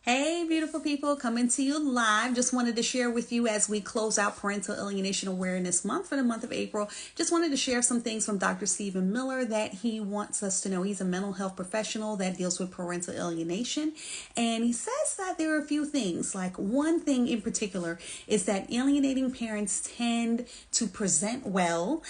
Hey, beautiful people, coming to you live. Just wanted to share with you as we close out Parental Alienation Awareness Month for the month of April. Just wanted to share some things from Dr. Stephen Miller that he wants us to know. He's a mental health professional that deals with parental alienation. And he says that there are a few things, like one thing in particular is that alienating parents tend to present well.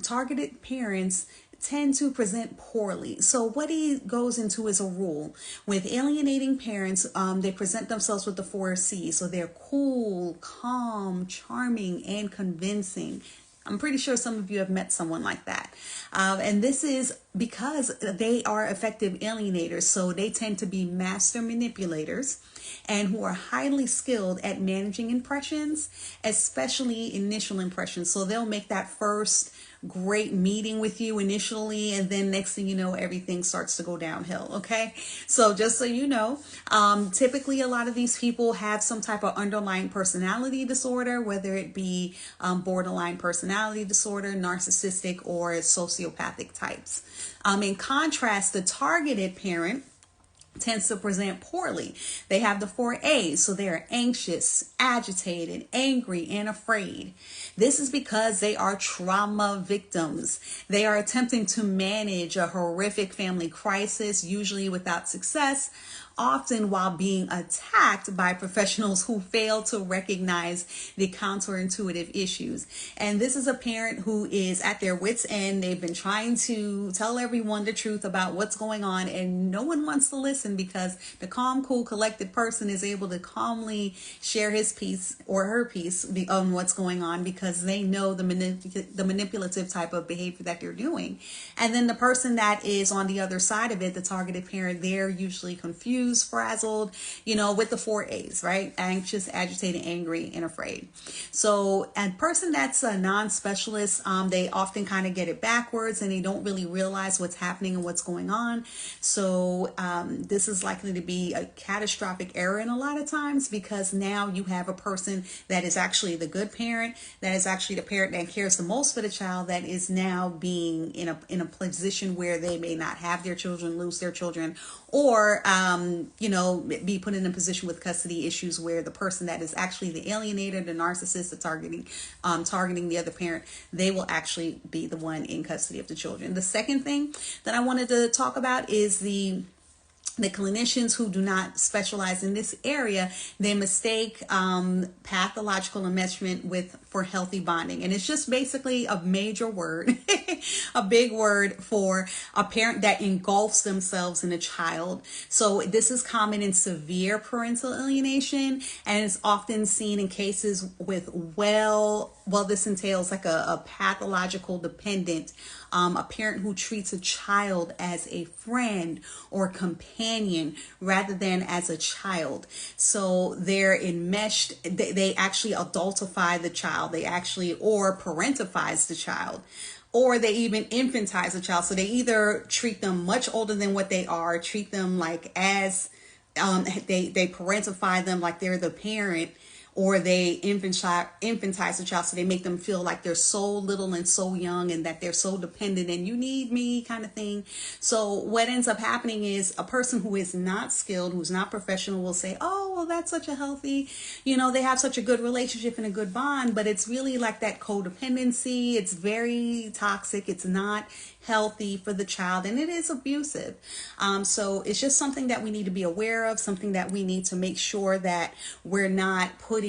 Targeted parents tend to present poorly. So what he goes into is a rule. With alienating parents, they present themselves with the 4C's. So they're cool, calm, charming, and convincing. I'm pretty sure some of you have met someone like that. And this is because they are effective alienators. So they tend to be master manipulators and who are highly skilled at managing impressions, especially initial impressions. So they'll make that first great meeting with you initially, and then next thing you know, everything starts to go downhill. Okay, so just so you know, typically a lot of these people have some type of underlying personality disorder, whether it be borderline personality disorder, narcissistic, or sociopathic types. In contrast, the targeted parent tends to present poorly. They have the 4A's, so they're anxious, agitated, angry, and afraid. This is because they are trauma victims. They are attempting to manage a horrific family crisis, usually without success, often while being attacked by professionals who fail to recognize the counterintuitive issues. And this is a parent who is at their wits' end. They've been trying to tell everyone the truth about what's going on, and no one wants to listen because the calm, cool, collected person is able to calmly share his piece or her piece on what's going on because they know the manipulative type of behavior that they're doing. And then the person that is on the other side of it, the targeted parent, they're usually confused, frazzled, with the 4A's, right? Anxious, agitated, angry, and afraid. So a person that's a non-specialist, they often kind of get it backwards and they don't really realize what's happening and what's going on. So this is likely to be a catastrophic error in a lot of times, because now you have a person that is actually the good parent, that is actually the parent that cares the most for the child, that is now being in a position where they may not have their children, lose their children, or be put in a position with custody issues where the person that is actually the alienator, the narcissist, the targeting the other parent, they will actually be the one in custody of the children. The second thing that I wanted to talk about is the clinicians who do not specialize in this area. They mistake pathological enmeshment for healthy bonding. And it's just basically a major word, a big word for a parent that engulfs themselves in a child. So this is common in severe parental alienation, and it's often seen in cases with this entails like a pathological dependent, a parent who treats a child as a friend or companion rather than as a child. So they're enmeshed. They actually adultify the child. They actually, or parentifies the child, or they even infantize the child. So they either treat them much older than what they are, treat them like as they parentify them like they're the parent, or they infantize the child, so they make them feel like they're so little and so young and that they're so dependent and you need me kind of thing. So what ends up happening is a person who is not skilled, who's not professional, will say, oh, well, that's such a healthy, they have such a good relationship and a good bond, but it's really like that codependency. It's very toxic. It's not healthy for the child, and it is abusive. So it's just something that we need to be aware of, something that we need to make sure that we're not putting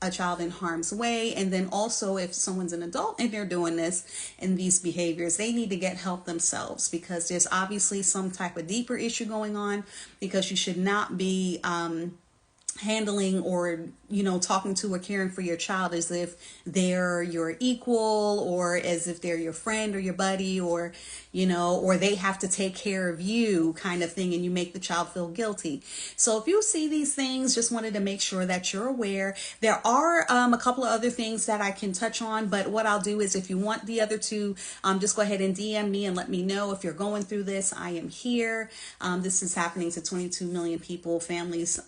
a child in harm's way. And then also, if someone's an adult and they're doing this and these behaviors, they need to get help themselves, because there's obviously some type of deeper issue going on, because you should not be handling or talking to or caring for your child as if they're your equal, or as if they're your friend or your buddy, or or they have to take care of you kind of thing, and you make the child feel guilty. So if you see these things, just wanted to make sure that you're aware. There are a couple of other things that I can touch on, but what I'll do is, if you want the other two, just go ahead and DM me and let me know if you're going through this. I am here. This is happening to 22 million people, families,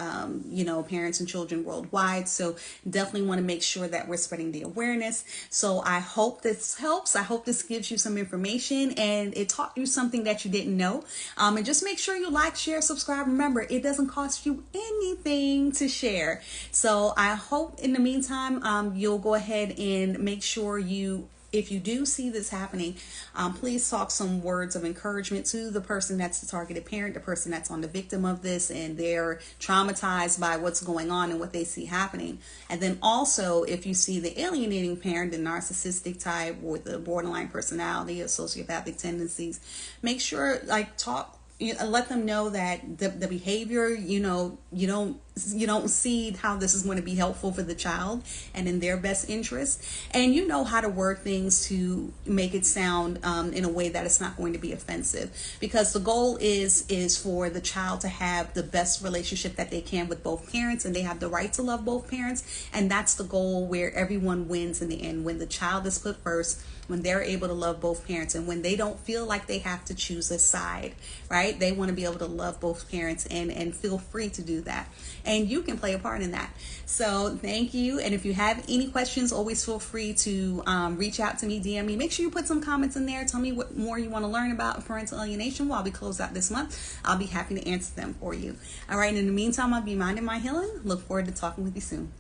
parents and children worldwide. So definitely want to make sure that we're spreading the awareness. So I hope this helps. I hope this gives you some information and it taught you something that you didn't know. And just make sure you like, share, subscribe. Remember, it doesn't cost you anything to share. So I hope in the meantime, you'll go ahead and make sure if you do see this happening, please talk some words of encouragement to the person that's the targeted parent, the person that's on the victim of this, and they're traumatized by what's going on and what they see happening. And then also, if you see the alienating parent, the narcissistic type, or the borderline personality or sociopathic tendencies, make sure let them know that the behavior, you don't see how this is going to be helpful for the child and in their best interest, and you know how to word things to make it sound in a way that it's not going to be offensive, because the goal is for the child to have the best relationship that they can with both parents, and they have the right to love both parents, and that's the goal where everyone wins in the end, when the child is put first, when they're able to love both parents, and when they don't feel like they have to choose a side, right? They want to be able to love both parents and feel free to do that. And you can play a part in that. So thank you. And if you have any questions, always feel free to reach out to me, DM me. Make sure you put some comments in there. Tell me what more you want to learn about parental alienation while we close out this month. I'll be happy to answer them for you. All right. In the meantime, I'll be minding my healing. Look forward to talking with you soon.